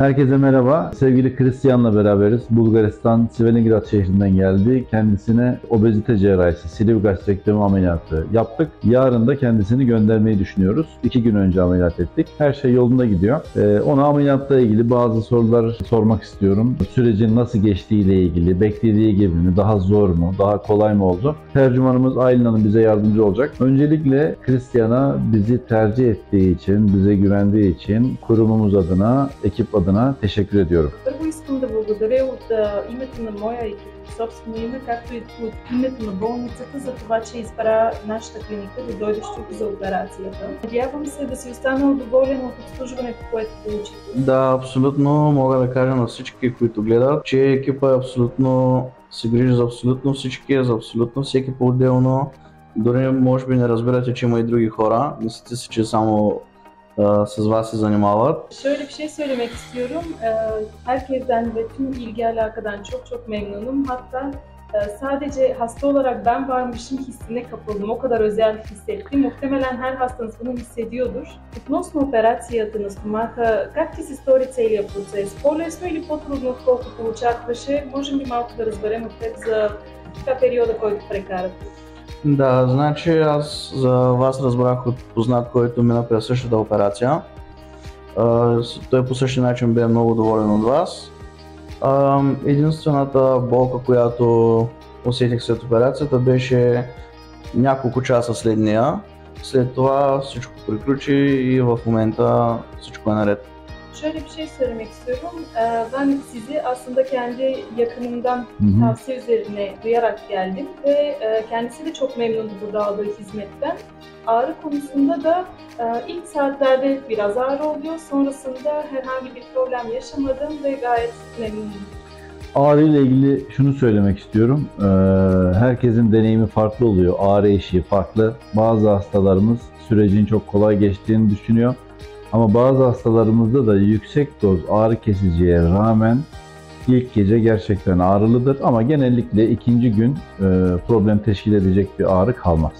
Herkese merhaba. Sevgili Christian'la beraberiz. Bulgaristan, Svelingrad şehrinden geldi. Kendisine obezite cerrahisi, sleeve gastrektomi ameliyatı yaptık. Yarın da kendisini göndermeyi düşünüyoruz. 2 gün önce ameliyat ettik. Her şey yolunda gidiyor. Ona ameliyatla ilgili bazı sorular sormak istiyorum. Sürecin nasıl geçtiğiyle ilgili, beklediği gibi mi, daha zor mu, daha kolay mı oldu? Tercümanımız Aylin Hanım bize yardımcı olacak. Öncelikle Christian'a bizi tercih ettiği için, bize güvendiği için kurumumuz adına, ekip adına teşekkür ediyorum. Първо искам да благодаря от името на моя екип, собствено име, както и от името на болницата за това, че избра нашата клиника да дойдеш тук за операцията. Надявам се да си останал доволен от обслужването, което получих. Да, абсолютно мога да кажа на всички, които гледат, че екипа е абсолютно се грижи за абсолютно всички, за абсолютно всеки по-отделно. Дори може би не разбирате, че има и други хора. Мислите си, че само с вас se занимават. Şöyle bir şey söylemek istiyorum. Herkesten ve tüm ilgi alakadan çok memnunum. Hatta sadece hasta olarak ben varmışım hissine kapıldım. O kadar özel hissettim. Muhtemelen her hastanız bunu hissediyordur. Относно операцията на стомаха, как ти се стори целият процес? По-лесно или по-трудно, отколкото очакваше? Можем ли малко да разберем от теб за периода, който прекарате? Да, значи аз за вас разбрах от познат, който мина през същата операция. Той по същия начин бе много доволен от вас. Единствената болка, която усетих след операцията, беше няколко часа след нея. След това всичко приключи и в момента всичко е narед. Şöyle bir şey söylemek istiyorum. Ben sizi aslında kendi yakınımdan tavsiye üzerine duyarak geldim ve kendisi de çok memnundu burada aldığı hizmetten. Ağrı konusunda da ilk saatlerde biraz ağrı oluyor. Sonrasında herhangi bir problem yaşamadım ve gayet memnunum. Ağrı ile ilgili şunu söylemek istiyorum. Herkesin deneyimi farklı oluyor. Ağrı eşiği farklı. Bazı hastalarımız sürecin çok kolay geçtiğini düşünüyor. Ama bazı hastalarımızda da yüksek doz ağrı kesiciye rağmen ilk gece gerçekten ağrılıdır ama genellikle ikinci gün problem teşkil edecek bir ağrı kalmaz.